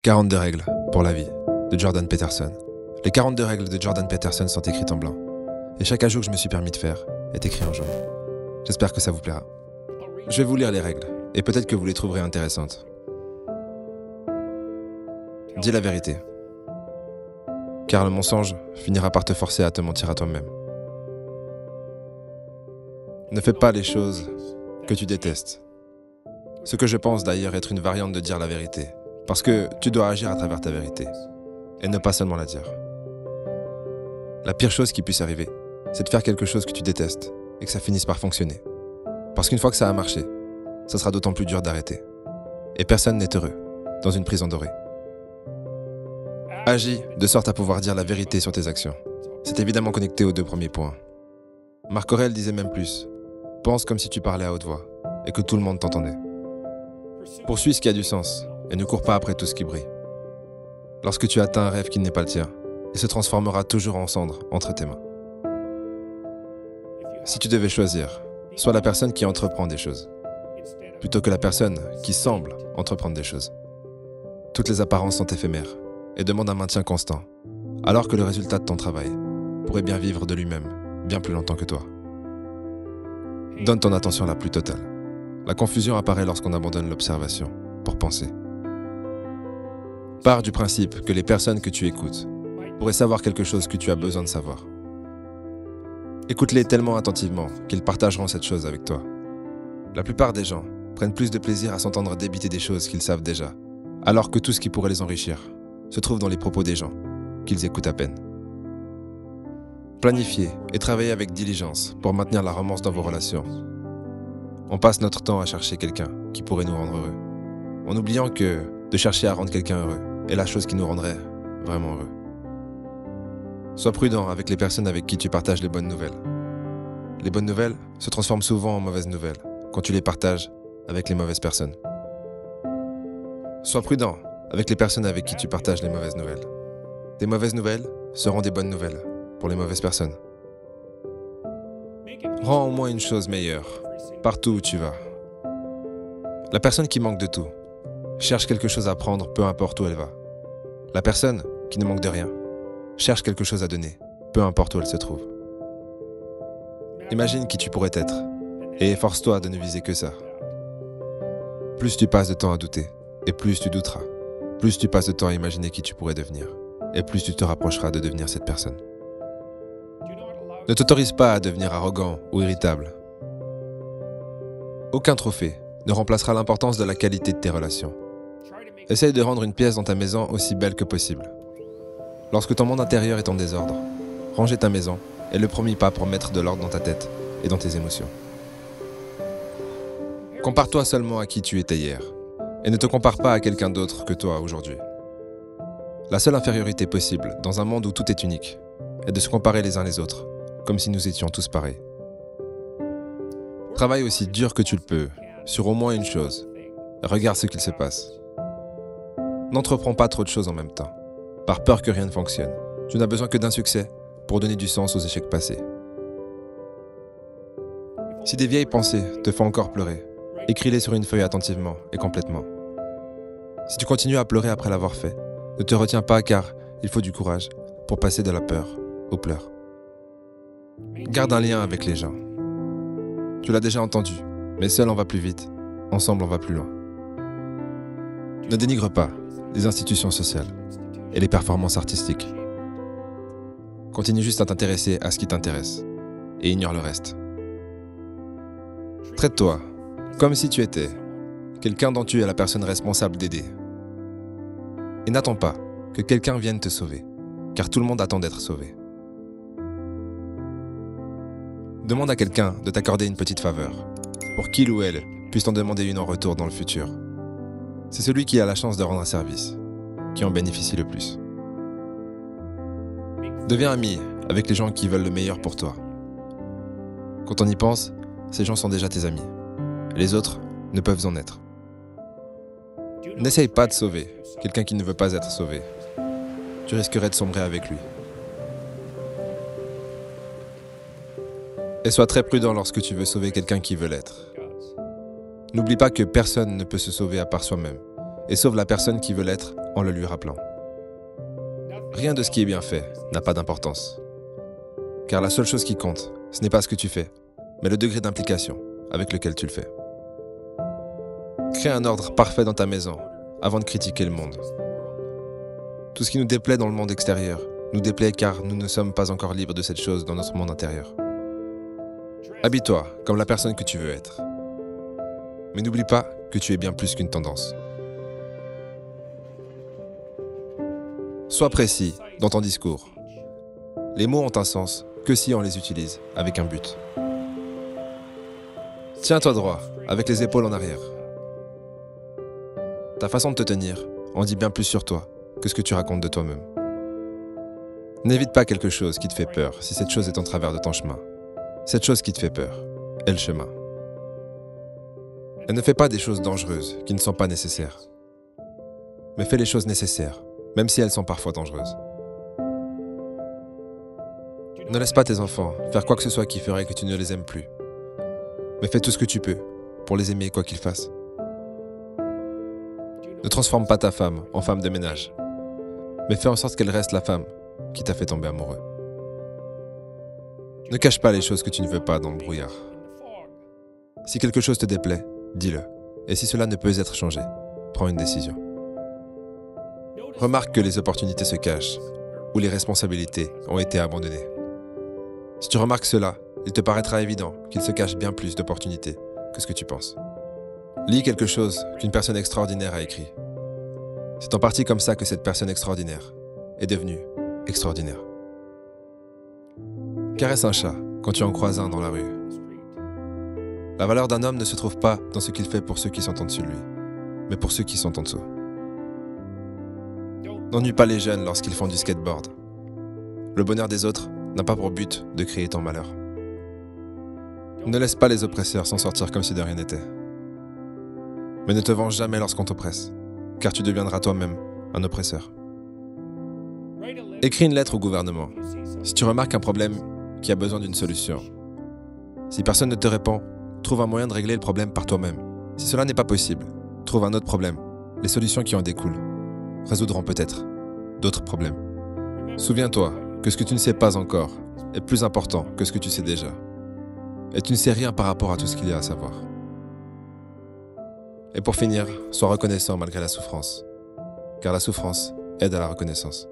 42 règles pour la vie de Jordan Peterson. Les 42 règles de Jordan Peterson sont écrites en blanc. Et chaque ajout que je me suis permis de faire est écrit en jaune. J'espère que ça vous plaira. Je vais vous lire les règles, et peut-être que vous les trouverez intéressantes. Dis la vérité. Car le mensonge finira par te forcer à te mentir à toi-même. Ne fais pas les choses que tu détestes. Ce que je pense d'ailleurs être une variante de dire la vérité. Parce que tu dois agir à travers ta vérité. Et ne pas seulement la dire. La pire chose qui puisse arriver, c'est de faire quelque chose que tu détestes et que ça finisse par fonctionner. Parce qu'une fois que ça a marché, ça sera d'autant plus dur d'arrêter. Et personne n'est heureux dans une prison dorée. Agis de sorte à pouvoir dire la vérité sur tes actions. C'est évidemment connecté aux deux premiers points. Marc Aurèle disait même plus. Pense comme si tu parlais à haute voix et que tout le monde t'entendait. Poursuis ce qui a du sens et ne cours pas après tout ce qui brille. Lorsque tu atteins un rêve qui n'est pas le tien, il se transformera toujours en cendre entre tes mains. Si tu devais choisir, sois la personne qui entreprend des choses, plutôt que la personne qui semble entreprendre des choses. Toutes les apparences sont éphémères et demandent un maintien constant, alors que le résultat de ton travail pourrait bien vivre de lui-même bien plus longtemps que toi. Donne ton attention la plus totale. La confusion apparaît lorsqu'on abandonne l'observation pour penser. Pars du principe que les personnes que tu écoutes pourraient savoir quelque chose que tu as besoin de savoir. Écoute-les tellement attentivement qu'ils partageront cette chose avec toi. La plupart des gens prennent plus de plaisir à s'entendre débiter des choses qu'ils savent déjà, alors que tout ce qui pourrait les enrichir se trouve dans les propos des gens, qu'ils écoutent à peine. Planifiez et travaillez avec diligence pour maintenir la romance dans vos relations. On passe notre temps à chercher quelqu'un qui pourrait nous rendre heureux, en oubliant que de chercher à rendre quelqu'un heureux est la chose qui nous rendrait vraiment heureux. Sois prudent avec les personnes avec qui tu partages les bonnes nouvelles. Les bonnes nouvelles se transforment souvent en mauvaises nouvelles quand tu les partages avec les mauvaises personnes. Sois prudent avec les personnes avec qui tu partages les mauvaises nouvelles. Tes mauvaises nouvelles seront des bonnes nouvelles pour les mauvaises personnes. Rends au moins une chose meilleure partout où tu vas. La personne qui manque de tout cherche quelque chose à prendre peu importe où elle va. La personne qui ne manque de rien cherche quelque chose à donner, peu importe où elle se trouve. Imagine qui tu pourrais être, et efforce-toi de ne viser que ça. Plus tu passes de temps à douter, et plus tu douteras. Plus tu passes de temps à imaginer qui tu pourrais devenir, et plus tu te rapprocheras de devenir cette personne. Ne t'autorise pas à devenir arrogant ou irritable. Aucun trophée ne remplacera l'importance de la qualité de tes relations. Essaye de rendre une pièce dans ta maison aussi belle que possible. Lorsque ton monde intérieur est en désordre, ranger ta maison est le premier pas pour mettre de l'ordre dans ta tête et dans tes émotions. Compare-toi seulement à qui tu étais hier, et ne te compare pas à quelqu'un d'autre que toi aujourd'hui. La seule infériorité possible dans un monde où tout est unique est de se comparer les uns les autres, comme si nous étions tous pareils. Travaille aussi dur que tu le peux sur au moins une chose. Regarde ce qu'il se passe. N'entreprends pas trop de choses en même temps, par peur que rien ne fonctionne. Tu n'as besoin que d'un succès pour donner du sens aux échecs passés. Si des vieilles pensées te font encore pleurer, écris-les sur une feuille attentivement et complètement. Si tu continues à pleurer après l'avoir fait, ne te retiens pas car il faut du courage pour passer de la peur aux pleurs. Garde un lien avec les gens. Tu l'as déjà entendu, mais seul on va plus vite, ensemble on va plus loin. Ne dénigre pas les institutions sociales et les performances artistiques. Continue juste à t'intéresser à ce qui t'intéresse et ignore le reste. Traite-toi comme si tu étais quelqu'un dont tu es la personne responsable d'aider. Et n'attends pas que quelqu'un vienne te sauver, car tout le monde attend d'être sauvé. Demande à quelqu'un de t'accorder une petite faveur, pour qu'il ou elle puisse t'en demander une en retour dans le futur. C'est celui qui a la chance de rendre un service qui en bénéficie le plus. Deviens ami avec les gens qui veulent le meilleur pour toi. Quand on y pense, ces gens sont déjà tes amis. Les autres ne peuvent en être. N'essaye pas de sauver quelqu'un qui ne veut pas être sauvé. Tu risquerais de sombrer avec lui. Et sois très prudent lorsque tu veux sauver quelqu'un qui veut l'être. N'oublie pas que personne ne peut se sauver à part soi-même, et sauve la personne qui veut l'être en le lui rappelant. Rien de ce qui est bien fait n'a pas d'importance. Car la seule chose qui compte, ce n'est pas ce que tu fais, mais le degré d'implication avec lequel tu le fais. Crée un ordre parfait dans ta maison avant de critiquer le monde. Tout ce qui nous déplaît dans le monde extérieur nous déplaît car nous ne sommes pas encore libres de cette chose dans notre monde intérieur. Habille-toi comme la personne que tu veux être. Mais n'oublie pas que tu es bien plus qu'une tendance. Sois précis dans ton discours. Les mots ont un sens que si on les utilise avec un but. Tiens-toi droit, avec les épaules en arrière. Ta façon de te tenir en dit bien plus sur toi que ce que tu racontes de toi-même. N'évite pas quelque chose qui te fait peur si cette chose est en travers de ton chemin. Cette chose qui te fait peur est le chemin. Et ne fais pas des choses dangereuses qui ne sont pas nécessaires. Mais fais les choses nécessaires, même si elles sont parfois dangereuses. Ne laisse pas tes enfants faire quoi que ce soit qui ferait que tu ne les aimes plus. Mais fais tout ce que tu peux pour les aimer quoi qu'ils fassent. Ne transforme pas ta femme en femme de ménage, mais fais en sorte qu'elle reste la femme qui t'a fait tomber amoureux. Ne cache pas les choses que tu ne veux pas dans le brouillard. Si quelque chose te déplaît, dis-le. Et si cela ne peut être changé, prends une décision. Remarque que les opportunités se cachent, ou les responsabilités ont été abandonnées. Si tu remarques cela, il te paraîtra évident qu'il se cache bien plus d'opportunités que ce que tu penses. Lis quelque chose qu'une personne extraordinaire a écrit. C'est en partie comme ça que cette personne extraordinaire est devenue extraordinaire. Caresse un chat quand tu en croises un dans la rue. La valeur d'un homme ne se trouve pas dans ce qu'il fait pour ceux qui sont en dessus de lui, mais pour ceux qui sont en dessous. N'ennuie pas les jeunes lorsqu'ils font du skateboard. Le bonheur des autres n'a pas pour but de créer ton malheur. Ne laisse pas les oppresseurs s'en sortir comme si de rien n'était. Mais ne te venge jamais lorsqu'on t'oppresse, car tu deviendras toi-même un oppresseur. Écris une lettre au gouvernement si tu remarques un problème qui a besoin d'une solution. Si personne ne te répond, trouve un moyen de régler le problème par toi-même. Si cela n'est pas possible, trouve un autre problème. Les solutions qui en découlent résoudront peut-être d'autres problèmes. Souviens-toi que ce que tu ne sais pas encore est plus important que ce que tu sais déjà. Et tu ne sais rien par rapport à tout ce qu'il y a à savoir. Et pour finir, sois reconnaissant malgré la souffrance, car la souffrance aide à la reconnaissance.